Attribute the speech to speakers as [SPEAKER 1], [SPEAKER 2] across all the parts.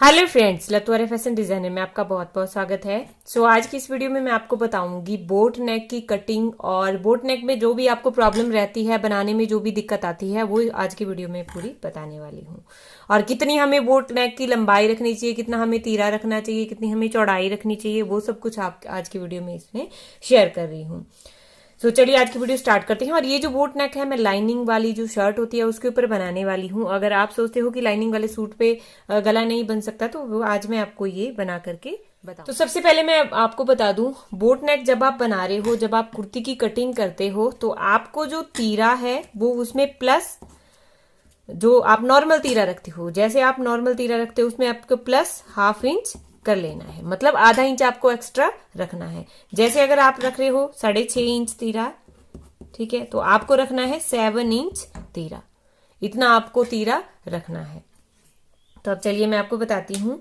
[SPEAKER 1] Hello friends, लतवारे fashion designer में आपका बहुत बहुत स्वागत है। आज की इस वीडियो में मैं आपको बताऊंगी बोट नेक की कटिंग और बोट नेक में जो भी आपको प्रॉब्लम रहती है, बनाने में जो भी दिक्कत आती है, वो आज की वीडियो में पूरी बताने वाली हूँ। और कितनी हमें बोट नेक की लंबाई रखनी चाहिए, कितना हमें तीरा रखना चाहिए, कितनी हमें चौड़ाई रखनी चाहिए, वो सब कुछ आप आज की वीडियो में इसमें शेयर कर रही हूँ। चलिए आज की वीडियो स्टार्ट करते हैं। और ये जो बोट नेक है, मैं लाइनिंग वाली जो शर्ट होती है उसके ऊपर बनाने वाली हूँ। अगर आप सोचते हो कि लाइनिंग वाले सूट पे गला नहीं बन सकता, तो वो आज मैं आपको ये बना करके बताऊं। तो सबसे पहले मैं आपको बता दूं, बोट नेक जब आप बना रहे हो, जब आप कुर्ती की कटिंग करते हो, तो आपको जो तीरा है वो उसमें प्लस जो आप नॉर्मल तीरा रखते हो, जैसे आप नॉर्मल तीरा रखते हो उसमें आपको प्लस ½ इंच कर लेना है। मतलब ½ इंच आपको एक्स्ट्रा रखना है। जैसे अगर आप रख रहे हो 6.5 इंच तीरा, ठीक है, तो आपको रखना है 7 इंच तीरा। इतना आपको तीरा रखना है। तो अब चलिए मैं आपको बताती हूँ।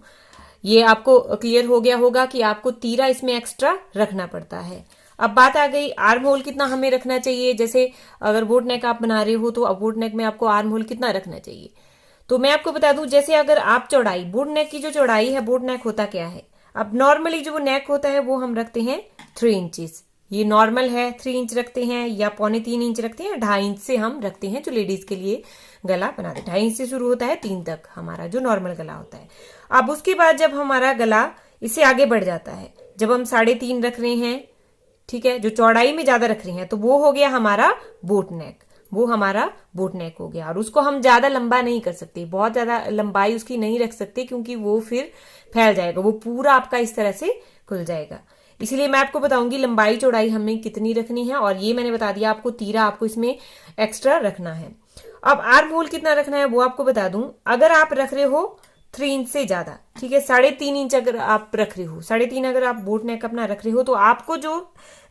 [SPEAKER 1] ये आपको क्लियर हो गया होगा कि आपको तीरा इसमें एक्स्ट्रा रखना पड़ता है। अब बात आ गई आर्म होल कितना हमें रखना चाहिए। जैसे अगर बोट नेक आप बना रहे हो, तो अब बोट नेक में आपको आर्म होल कितना रखना चाहिए, तो मैं आपको बता दूं। जैसे अगर आप चौड़ाई, बोट नेक की जो चौड़ाई है, बोट नेक होता क्या है, अब नॉर्मली जो नेक होता है वो हम रखते हैं 3 इंचेस। ये नॉर्मल है, 3 इंच रखते हैं या 2.25 इंच रखते हैं, 2.5 इंच से हम रखते हैं जो लेडीज के लिए गला बनाते हैं। 2.5 इंच से शुरू होता है 3 तक हमारा जो नॉर्मल गला होता है। अब उसके बाद जब हमारा गला इससे आगे बढ़ जाता है, जब हम 3.5 रख रहे हैं, ठीक है, जो चौड़ाई में ज्यादा रख रहे हैं, तो वो हो गया हमारा बोट नेक। वो हमारा बोट नेक हो गया। और उसको हम ज्यादा लंबा नहीं कर सकते, बहुत ज्यादा लंबाई उसकी नहीं रख सकते, क्योंकि वो फिर फैल जाएगा, वो पूरा आपका इस तरह से खुल जाएगा। इसलिए मैं आपको बताऊंगी लंबाई चौड़ाई हमें कितनी रखनी है। और ये मैंने बता दिया आपको, तीरा आपको इसमें एक्स्ट्रा रखना है। अब आर्म होल कितना रखना है वो आपको बता दूं। अगर आप रख रहे हो 3 इंच से ज्यादा, ठीक है, 3.5 इंच अगर आप रख रहे हो, 3.5 अगर आप बोट नेक अपना रख रहे हो, तो आपको जो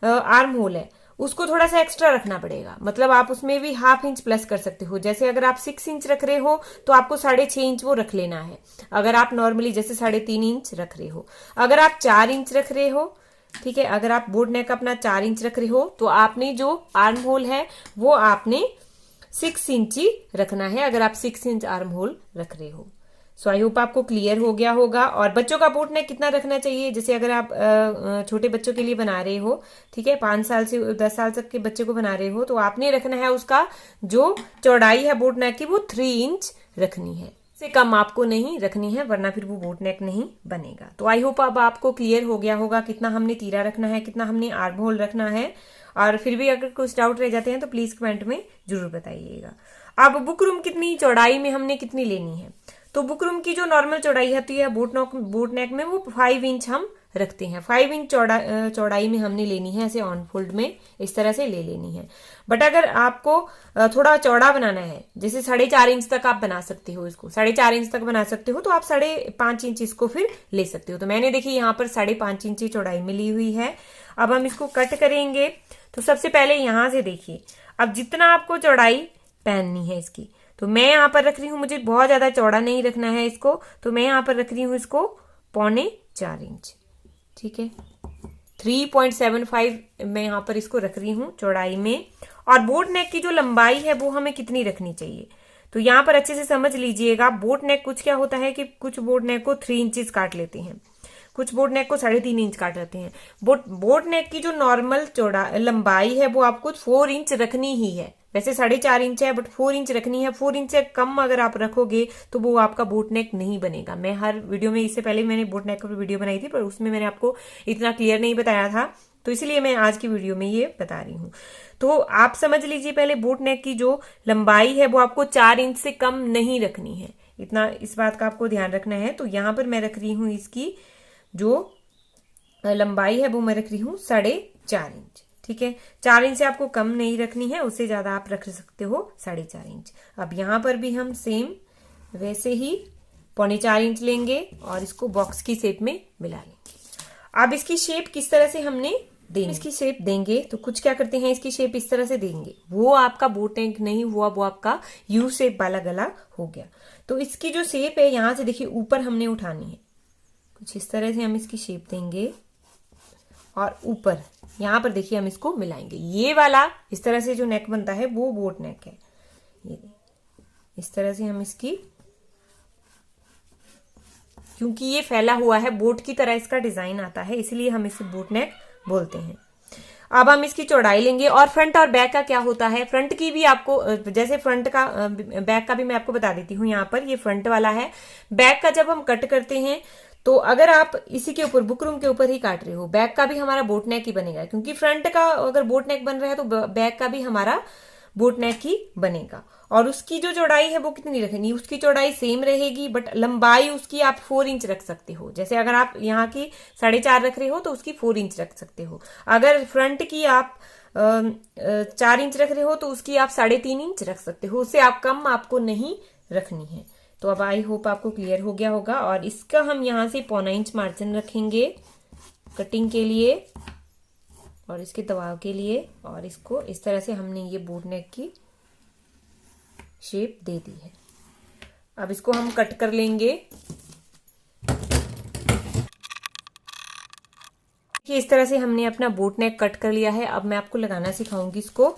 [SPEAKER 1] आर्म होल है उसको थोड़ा सा एक्स्ट्रा रखना पड़ेगा। मतलब आप उसमें भी ½ इंच प्लस कर सकते हो। जैसे अगर आप 6 इंच रख रहे हो, तो आपको 6.5 इंच वो रख लेना है। अगर आप नॉर्मली जैसे 3.5 इंच रख रहे हो, अगर आप 4 इंच रख रहे हो, ठीक है, अगर आप बोट नेक अपना 4 इंच रख रहे हो, तो आपने जो आर्म होल है वो आपने 6 इंच ही रखना है, अगर आप 6 इंच आर्म होल रख रहे हो। आई होप आपको क्लियर हो गया होगा। और बच्चों का बोट नेक कितना रखना चाहिए, जैसे अगर आप छोटे बच्चों के लिए बना रहे हो, ठीक है, 5 साल से 10 साल तक के बच्चे को बना रहे हो, तो आपने रखना है उसका जो चौड़ाई है बोट नेक की, वो 3 इंच रखनी है। से कम आपको नहीं रखनी है, वरना फिर वो बोट नेक नहीं बनेगा। तो आई होप अब आपको क्लियर हो गया होगा कितना हमने तीरा रखना है, कितना हमने आर्म होल रखना है। और फिर भी अगर कुछ डाउट रह जाते हैं तो प्लीज कमेंट में जरूर बताइएगा। अब बुकरम कितनी चौड़ाई में हमने कितनी लेनी है, तो बुकरम की जो नॉर्मल चौड़ाई होती है बोट नेक में, वो 5 इंच हम रखते हैं। 5 इंच चौड़ाई में हमने लेनी है, ऐसे ऑन फोल्ड में इस तरह से ले लेनी है। बट अगर आपको थोड़ा चौड़ा बनाना है, जैसे 4.5 इंच तक आप बना सकते हो, इसको 4.5 इंच तक बना सकते हो, तो आप 5.5 इंच इसको फिर ले सकते हो। तो मैंने देखिए यहाँ पर 5.5 इंच चौड़ाई में ली हुई है। अब हम इसको कट करेंगे। तो सबसे पहले यहां से देखिए, अब जितना आपको चौड़ाई पहननी है इसकी, तो मैं यहां पर रख रही हूं, मुझे बहुत ज्यादा चौड़ा नहीं रखना है इसको, तो मैं यहां पर रख रही हूं इसको 3.25 इंच, ठीक है, 3.75 मैं यहां पर इसको रख रही हूं चौड़ाई में। और बोट नेक की जो लंबाई है वो हमें कितनी रखनी चाहिए, तो यहां पर अच्छे से समझ लीजिएगा। बोट नेक कुछ क्या होता है कि कुछ बोट नेक को 3 इंचेस काट लेते हैं, कुछ बोट नेक को 3.5 इंच काट लेते हैं। बोट नेक की जो नॉर्मल चौड़ा लंबाई है वो आपको 4 इंच रखनी ही है। वैसे 4.5 इंच है, बट 4 इंच रखनी है। 4 इंच से कम अगर आप रखोगे तो वो आपका बोट नेक नहीं बनेगा। मैं हर वीडियो में, इससे पहले मैंने बोट नेक पर वीडियो बनाई थी, पर उसमें मैंने आपको इतना क्लियर नहीं बताया था, तो इसलिए मैं आज की वीडियो में ये बता रही हूँ। तो आप समझ लीजिए पहले, बोट नेक की जो लंबाई है वो आपको 4 इंच से कम नहीं रखनी है। इतना इस बात का आपको ध्यान रखना है। तो यहां पर मैं रख रही हूं इसकी जो लंबाई है वो मैं रख रही हूं 4.5 इंच, ठीक है। 4 इंच से आपको कम नहीं रखनी है, उससे ज्यादा आप रख सकते हो 4.5 इंच। अब यहां पर भी हम सेम वैसे ही 4.25 इंच लेंगे और इसको बॉक्स की शेप में मिला लेंगे। अब इसकी शेप किस तरह से हमने देंगे, इसकी शेप देंगे तो कुछ क्या करते हैं, इसकी शेप इस तरह से देंगे, वो आपका बोट नेक नहीं हुआ, वो आपका यू शेप वाला गला हो गया। तो इसकी जो शेप है यहां से देखिए ऊपर हमने उठानी है, कुछ इस तरह से हम इसकी शेप देंगे और ऊपर यहां पर देखिए हम इसको मिलाएंगे। ये वाला इस तरह से जो नेक बनता है वो बोट नेक है। ये इस तरह से हम इसकी क्योंकि ये फैला हुआ है, बोट की तरह इसका डिजाइन आता है, इसलिए हम इसे बोट नेक बोलते हैं। अब हम इसकी चौड़ाई लेंगे। और फ्रंट और बैक का क्या होता है, फ्रंट की भी आपको, जैसे फ्रंट का बैक का भी मैं आपको बता देती हूँ। यहाँ पर ये फ्रंट वाला है। बैक का जब हम कट करते हैं तो अगर आप इसी के ऊपर बुकरम के ऊपर ही काट रहे हो, बैक का भी हमारा बोट नेक ही बनेगा, क्योंकि फ्रंट का अगर बोट नेक बन रहा है तो बैक का भी हमारा बोट नेक ही बनेगा। और उसकी जो चौड़ाई है वो कितनी रखेंगी, उसकी चौड़ाई सेम रहेगी, बट लंबाई उसकी आप 4 इंच रख सकते हो। जैसे अगर आप यहाँ की 4.5 रख रहे हो तो उसकी 4 इंच रख सकते हो। अगर फ्रंट की आप 4 इंच रख रहे हो तो उसकी आप 3.5 इंच रख सकते हो, उससे आप कम आपको नहीं रखनी है। तो अब आई होप आपको क्लियर हो गया होगा। और इसका हम यहाँ से 1.25 इंच मार्जिन रखेंगे कटिंग के लिए और इसके दबाव के लिए। और इसको इस तरह से हमने ये बोट नेक की शेप दे दी है। अब इसको हम कट कर लेंगे। इस तरह से हमने अपना बोट नेक कट कर लिया है। अब मैं आपको लगाना सिखाऊंगी इसको,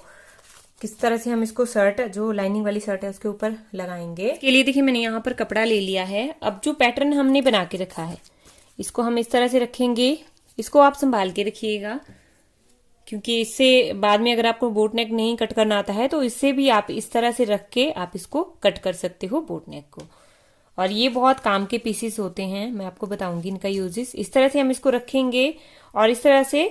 [SPEAKER 1] किस तरह से हम इसको शर्ट, जो लाइनिंग वाली शर्ट है उसके ऊपर लगाएंगे। इसके लिए देखिए मैंने यहाँ पर कपड़ा ले लिया है। अब जो पैटर्न हमने बना के रखा है इसको हम इस तरह से रखेंगे। इसको आप संभाल के रखिएगा, क्योंकि इससे बाद में अगर आपको बोट नेक नहीं कट करना आता है तो इससे भी आप इस तरह से रख के आप इसको कट कर सकते हो बोट नेक को। और ये बहुत काम के पीसेस होते हैं, मैं आपको बताऊंगी इनका यूजेस। इस तरह से हम इसको रखेंगे और इस तरह से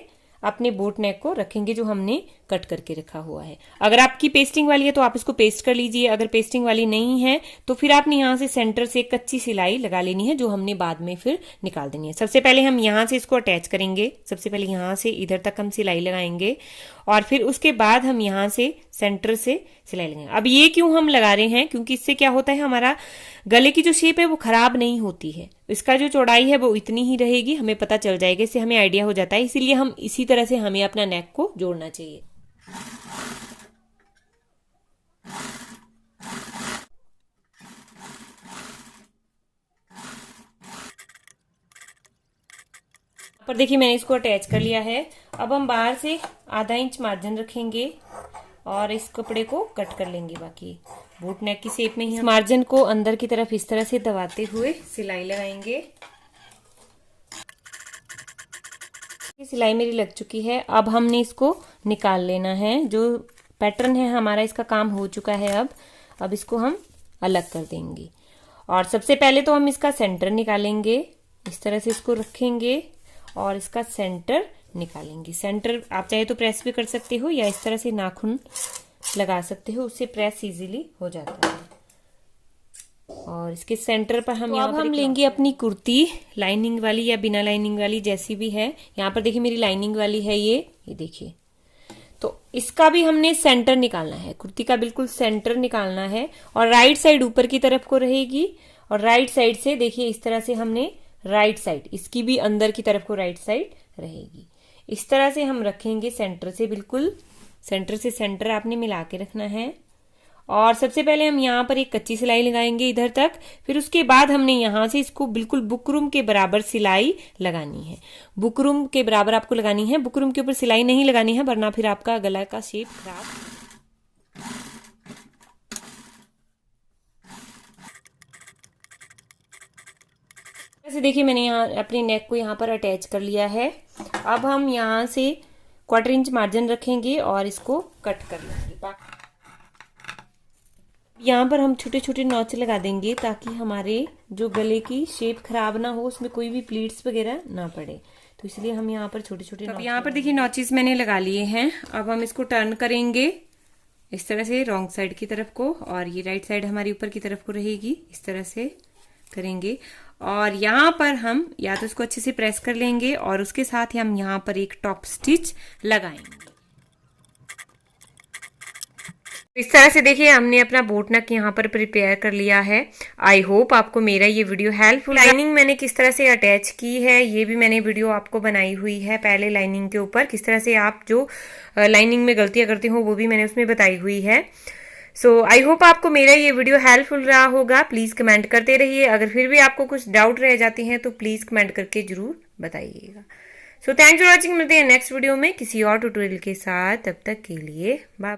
[SPEAKER 1] अपने बोट नेक को रखेंगे जो हमने कट करके रखा हुआ है। अगर आपकी पेस्टिंग वाली है तो आप इसको पेस्ट कर लीजिए, अगर पेस्टिंग वाली नहीं है तो फिर आपने यहाँ से सेंटर से कच्ची सिलाई लगा लेनी है, जो हमने बाद में फिर निकाल देनी है। सबसे पहले हम यहाँ से इसको अटैच करेंगे। सबसे पहले यहाँ से इधर तक हम सिलाई लगाएंगे और फिर उसके बाद हम यहाँ से सेंटर से सिलाई लगाएंगे। अब ये क्यों हम लगा रहे हैं, क्योंकि इससे क्या होता है, हमारा गले की जो शेप है वो खराब नहीं होती है। इसका जो चौड़ाई है वो इतनी ही रहेगी, हमें पता चल जाएगा, इससे हमें आइडिया हो जाता है। इसीलिए हम इसी तरह से हमें अपना नेक को जोड़ना चाहिए। पर देखिए मैंने इसको अटैच कर लिया है। अब हम बाहर से ½ इंच मार्जिन रखेंगे और इस कपड़े को कट कर लेंगे। बाकी बोट नेक की शेप में ही मार्जिन को अंदर की तरफ इस तरह से दबाते हुए सिलाई लगाएंगे। सिलाई मेरी लग चुकी है। अब हमने इसको निकाल लेना है। जो पैटर्न है हमारा, इसका काम हो चुका है। अब इसको हम अलग कर देंगे। और सबसे पहले तो हम इसका सेंटर निकालेंगे। इस तरह से इसको रखेंगे और इसका सेंटर निकालेंगे। सेंटर आप चाहे तो प्रेस भी कर सकते हो या इस तरह से नाखून लगा सकते हो, उससे प्रेस इजीली हो जाता है। और इसके सेंटर पर हम अब हम लेंगे अपनी कुर्ती, लाइनिंग वाली या बिना लाइनिंग वाली, जैसी भी है। यहाँ पर देखिए मेरी लाइनिंग वाली है ये देखिए। तो इसका भी हमने सेंटर निकालना है, कुर्ती का बिल्कुल सेंटर निकालना है। और राइट साइड ऊपर की तरफ को रहेगी और राइट साइड से देखिए इस तरह से हमने राइट साइड, इसकी भी अंदर की तरफ को राइट साइड रहेगी। इस तरह से हम रखेंगे सेंटर से, बिल्कुल सेंटर से सेंटर आपने मिला के रखना है। और सबसे पहले हम यहाँ पर एक कच्ची सिलाई लगाएंगे इधर तक। फिर उसके बाद हमने यहाँ से इसको बिल्कुल बुकरम के बराबर सिलाई लगानी है। बुकरम के बराबर आपको लगानी है, बुकरम के ऊपर सिलाई नहीं लगानी है, वरना फिर आपका गला का शेप खराब। ऐसे देखिए मैंने यहाँ अपने नेक को यहाँ पर अटैच कर लिया है। अब हम यहाँ से 1/4 इंच मार्जिन रखेंगे और इसको कट कर लेंगे। यहाँ पर हम छोटे छोटे नॉच लगा देंगे ताकि हमारे जो गले की शेप खराब ना हो, उसमें कोई भी प्लीट्स वगैरह ना पड़े, तो इसलिए हम यहाँ पर छोटे छोटे। अब यहाँ पर देखिए नॉचेस मैंने लगा लिए हैं। अब हम इसको टर्न करेंगे इस तरह से रॉन्ग साइड की तरफ को, और ये राइट साइड हमारी ऊपर की तरफ को रहेगी। इस तरह से करेंगे और यहाँ पर हम या तो इसको अच्छे से प्रेस कर लेंगे और उसके साथ ही हम यहाँ पर एक टॉप स्टिच लगाएंगे। इस तरह से देखिए हमने अपना बोट नेक यहाँ पर प्रिपेयर कर लिया है। आई होप आपको मेरा ये वीडियो हेल्पफुल। लाइनिंग मैंने किस तरह से अटैच की है ये भी मैंने वीडियो आपको बनाई हुई है पहले। लाइनिंग के ऊपर किस तरह से आप जो लाइनिंग में गलतियां करते हो वो भी मैंने उसमें बताई हुई है। सो आई होप आपको मेरा ये वीडियो हेल्पफुल रहा होगा। प्लीज कमेंट करते रहिए। अगर फिर भी आपको कुछ डाउट रह जाते हैं तो प्लीज कमेंट करके जरूर बताइएगा। So thanks for watching. मिलते हैं नेक्स्ट वीडियो में किसी और ट्यूटोरियल के साथ। तब तक के लिए बाय।